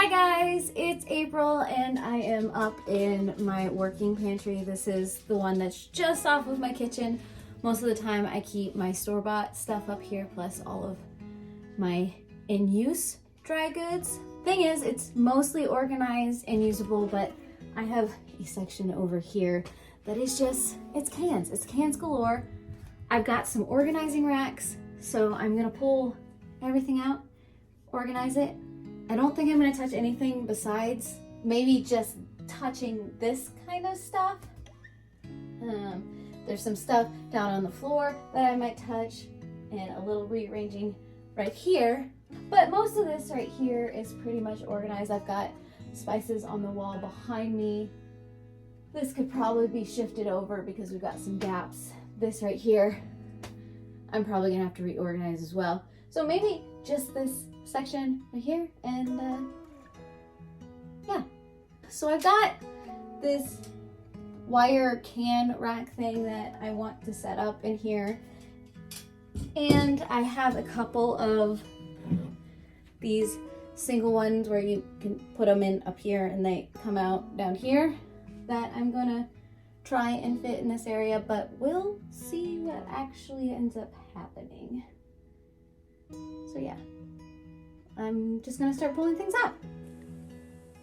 Hi guys, it's April and I am up in my working pantry. This is the one that's just off of my kitchen. Most of the time I keep my store-bought stuff up here plus all of my in-use dry goods. Thing is, it's mostly organized and usable, but I have a section over here that is just, it's cans galore. I've got some organizing racks, so I'm gonna pull everything out, organize it. I don't think I'm gonna touch anything besides maybe just touching this kind of stuff. There's some stuff down on the floor that I might touch and a little rearranging right here. But most of this right here is pretty much organized. I've got spices on the wall behind me. This could probably be shifted over because we've got some gaps. This right here, I'm probably gonna have to reorganize as well. So maybe just this section right here and yeah. So I've got this wire can rack thing that I want to set up in here. And I have a couple of these single ones where you can put them in up here and they come out down here that I'm gonna try and fit in this area, but we'll see what actually ends up happening. So yeah, I'm just gonna start pulling things out.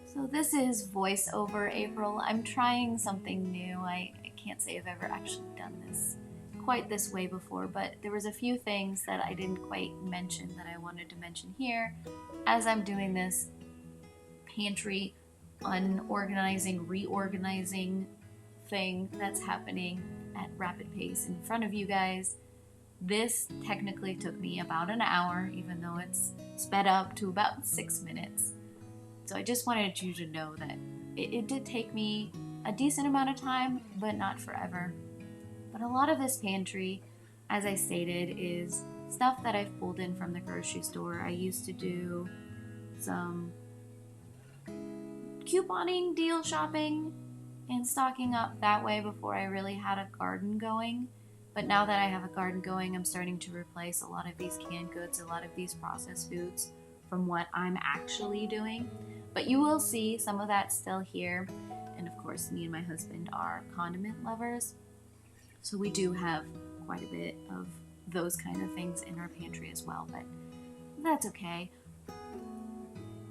So this is voiceover April. I'm trying something new. I can't say I've ever actually done this quite this way before, but there was a few things that I didn't quite mention that I wanted to mention here as I'm doing this pantry unorganizing, reorganizing thing that's happening at rapid pace in front of you guys. This technically took me about an hour, even though it's sped up to about 6 minutes. So I just wanted you to know that it did take me a decent amount of time, but not forever. But a lot of this pantry, as I stated, is stuff that I've pulled in from the grocery store. I used to do some couponing, deal shopping, and stocking up that way before I really had a garden going. But now that I have a garden going, I'm starting to replace a lot of these canned goods, a lot of these processed foods from what I'm actually doing. But you will see some of that still here. And of course, me and my husband are condiment lovers. So we do have quite a bit of those kind of things in our pantry as well, but that's okay.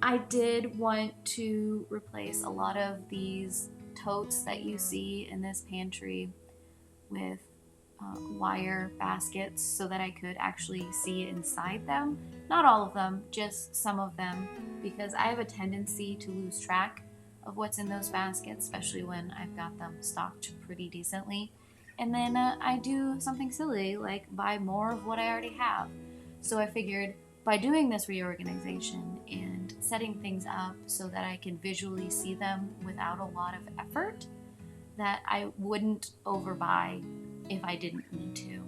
I did want to replace a lot of these totes that you see in this pantry with wire baskets so that I could actually see inside them. Not all of them, just some of them, because I have a tendency to lose track of what's in those baskets, especially when I've got them stocked pretty decently. And then I do something silly like buy more of what I already have. So I figured by doing this reorganization and setting things up so that I can visually see them without a lot of effort, that I wouldn't overbuy if I didn't need to.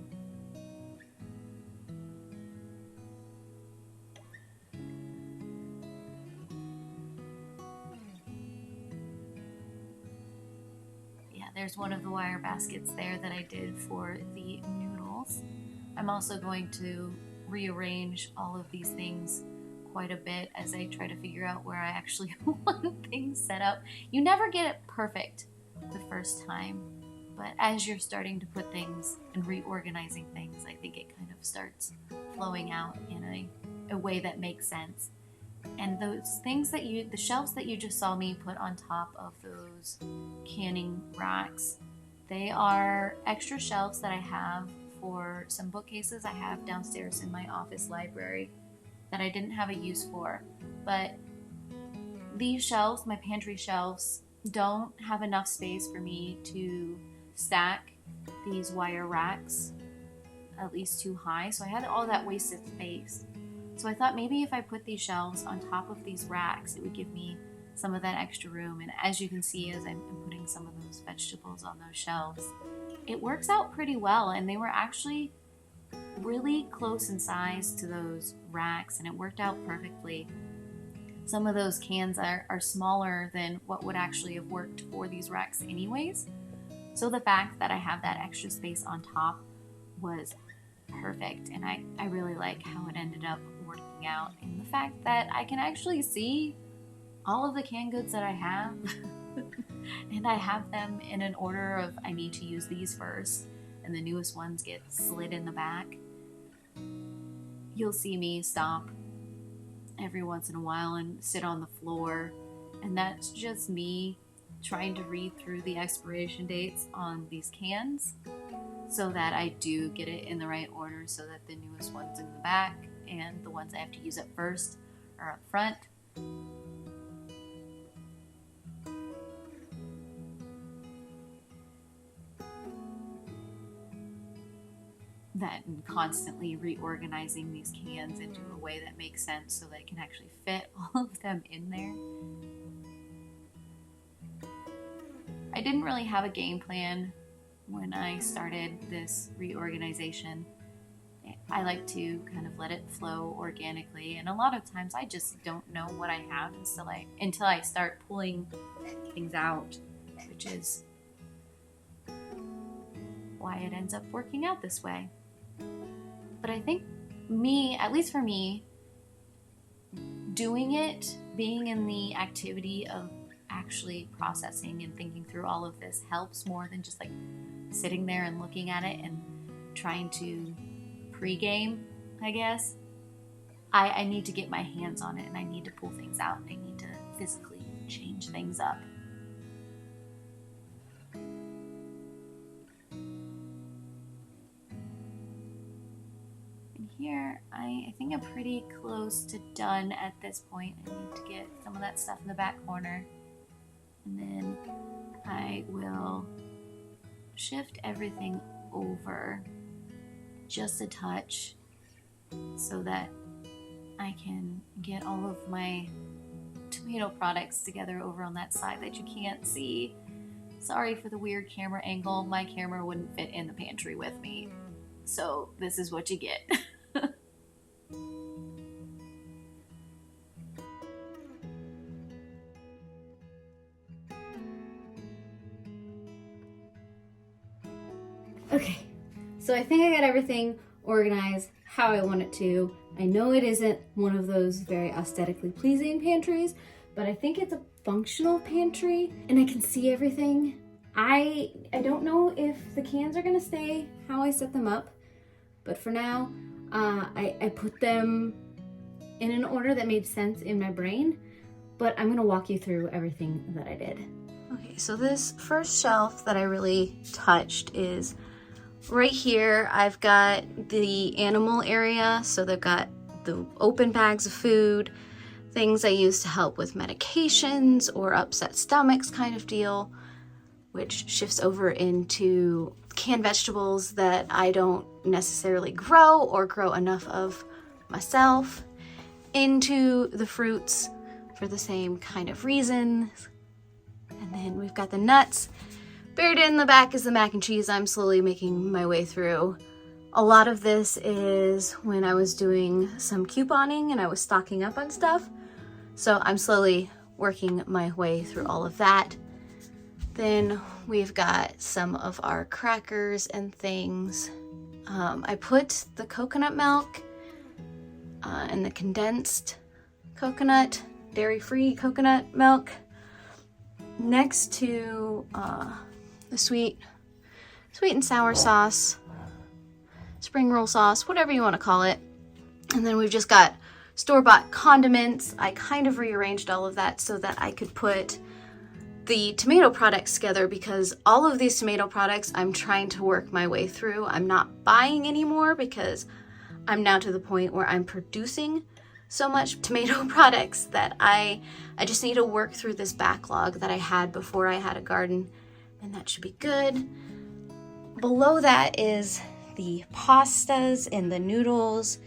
Yeah, there's one of the wire baskets there that I did for the noodles. I'm also going to rearrange all of these things quite a bit as I try to figure out where I actually want things set up. You never get it perfect the first time, but as you're starting to put things and reorganizing things, I think it kind of starts flowing out in a way that makes sense. And those things that the shelves that you just saw me put on top of those canning racks, they are extra shelves that I have for some bookcases I have downstairs in my office library that I didn't have a use for. But these shelves, my pantry shelves, don't have enough space for me to stack these wire racks at least too high. So I had all that wasted space. So I thought maybe if I put these shelves on top of these racks, it would give me some of that extra room. And as you can see, as I'm putting some of those vegetables on those shelves, it works out pretty well. And they were actually really close in size to those racks, and it worked out perfectly. Some of those cans are smaller than what would actually have worked for these racks anyways. So the fact that I have that extra space on top was perfect, and I really like how it ended up working out, and the fact that I can actually see all of the canned goods that I have, and I have them in an order of I need to use these first, and the newest ones get slid in the back. You'll see me stop every once in a while and sit on the floor, and that's just me trying to read through the expiration dates on these cans so that I do get it in the right order, so that the newest ones in the back and the ones I have to use at first are up front. That and constantly reorganizing these cans into a way that makes sense so they can actually fit all of them in there. I didn't really have a game plan when I started this reorganization. I like to kind of let it flow organically, and a lot of times I just don't know what I have until I start pulling things out, which is why it ends up working out this way. But I think at least for me, doing it, being in the activity of actually processing and thinking through all of this helps more than just like sitting there and looking at it and trying to pre-game, I guess. I need to get my hands on it, and I need to pull things out, and I need to physically change things up. Here, I think I'm pretty close to done at this point. I need to get some of that stuff in the back corner, and then I will shift everything over just a touch so that I can get all of my tomato products together over on that side that you can't see. Sorry for the weird camera angle. My camera wouldn't fit in the pantry with me, so this is what you get. Okay, so I think I got everything organized how I want it to. I know it isn't one of those very aesthetically pleasing pantries, but I think it's a functional pantry, and I can see everything. I don't know if the cans are gonna stay how I set them up, but for now, I put them in an order that made sense in my brain, but I'm gonna walk you through everything that I did. Okay, so this first shelf that I really touched is right here. I've got the animal area, so they've got the open bags of food, things I use to help with medications or upset stomachs kind of deal, which shifts over into canned vegetables that I don't necessarily grow or grow enough of myself, into the fruits for the same kind of reasons. And then we've got the nuts. Buried in the back is the mac and cheese I'm slowly making my way through. A lot of this is when I was doing some couponing and I was stocking up on stuff. So I'm slowly working my way through all of that. Then we've got some of our crackers and things. I put the coconut milk and the condensed coconut, dairy-free coconut milk next to the sweet and sour sauce, spring roll sauce, whatever you want to call it. And then we've just got store-bought condiments. I kind of rearranged all of that so that I could put the tomato products together, because all of these tomato products I'm trying to work my way through. I'm not buying anymore because I'm now to the point where I'm producing so much tomato products that I just need to work through this backlog that I had before I had a garden, and that should be good. Below that is the pastas and the noodles.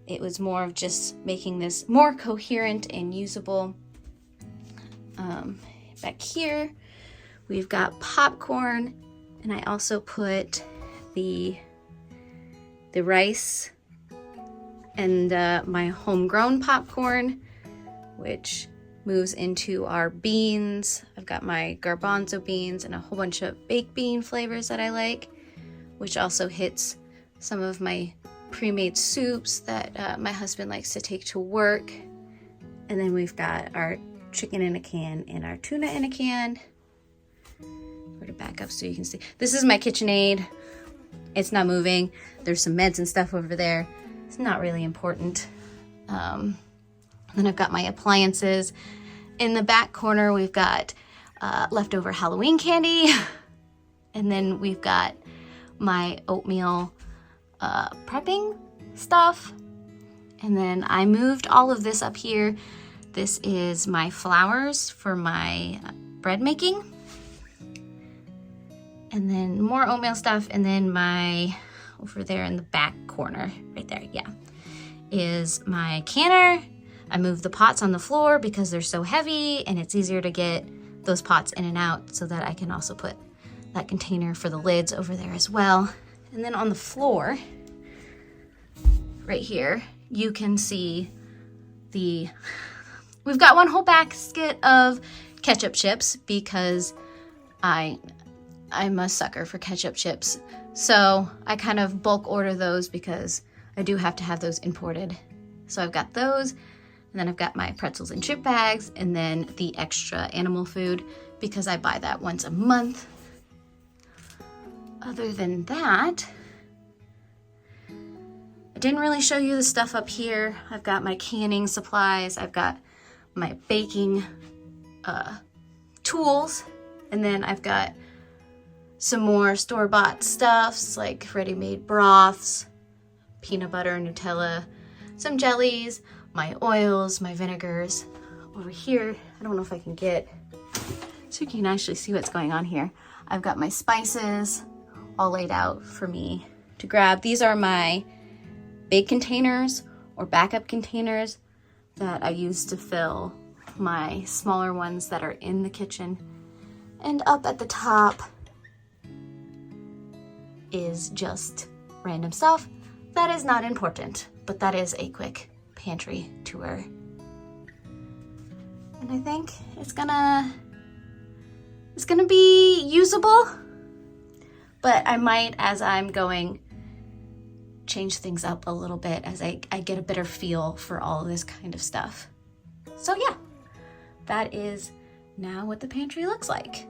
It was more of just making this more coherent and usable. Back here, we've got popcorn, and I also put the rice and my homegrown popcorn, which moves into our beans. I've got my garbanzo beans and a whole bunch of baked bean flavors that I like, which also hits some of my pre-made soups that my husband likes to take to work. And then we've got our chicken in a can and our tuna in a can. Where to back up so you can see. This is my KitchenAid. It's not moving. There's some meds and stuff over there. It's not really important. Then I've got my appliances. In the back corner, we've got leftover Halloween candy. And then we've got my oatmeal prepping stuff. And then I moved all of this up here. This is my flours for my bread making. And then more oatmeal stuff. And then over there in the back corner, right there, yeah, is my canner. I moved the pots on the floor because they're so heavy and it's easier to get those pots in and out so that I can also put that container for the lids over there as well. And then on the floor, right here, you can see we've got one whole basket of ketchup chips because I'm a sucker for ketchup chips. So I kind of bulk order those because I do have to have those imported. So I've got those, and then I've got my pretzels and chip bags, and then the extra animal food because I buy that once a month. Other than that, I didn't really show you the stuff up here. I've got my canning supplies, I've got my baking tools, and then I've got some more store-bought stuffs like ready-made broths, peanut butter, Nutella, some jellies, my oils, my vinegars. Over here, I don't know if I can get, so you can actually see what's going on here. I've got my spices all laid out for me to grab. These are my big containers or backup containers that I use to fill my smaller ones that are in the kitchen. And up at the top is just random stuff that is not important, but that is a quick pantry tour. And I think it's gonna be usable, but I might, as I'm going, change things up a little bit as I get a better feel for all of this kind of stuff. So yeah, that is now what the pantry looks like.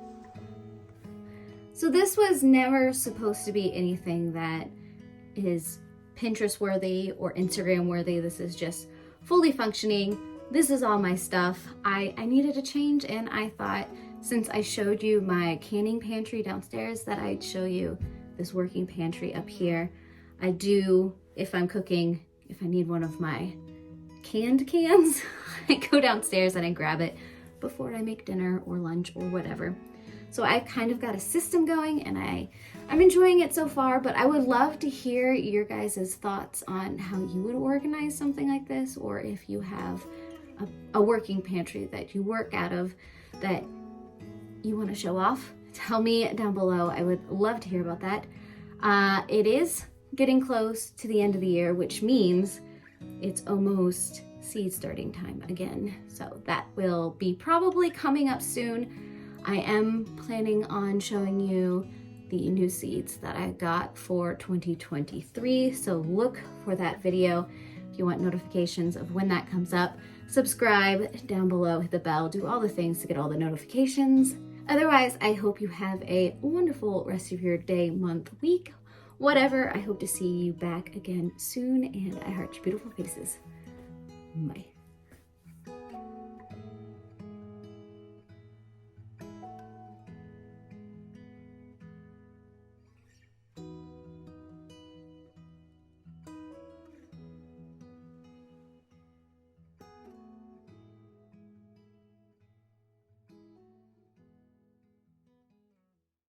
So this was never supposed to be anything that is Pinterest worthy or Instagram worthy. This is just fully functioning. This is all my stuff. I needed a change, and I thought since I showed you my canning pantry downstairs that I'd show you this working pantry up here. I do, if I'm cooking, if I need one of my canned cans, I go downstairs and I grab it before I make dinner or lunch or whatever. So I've kind of got a system going, and I'm enjoying it so far, but I would love to hear your guys' thoughts on how you would organize something like this, or if you have a working pantry that you work out of that you want to show off. Tell me down below. I would love to hear about that. It is getting close to the end of the year, which means it's almost seed starting time again. So that will be probably coming up soon. I am planning on showing you the new seeds that I got for 2023. So look for that video if you want notifications of when that comes up. Subscribe down below, hit the bell, do all the things to get all the notifications. Otherwise, I hope you have a wonderful rest of your day, month, week, whatever. I hope to see you back again soon, and I heart your beautiful faces. Bye.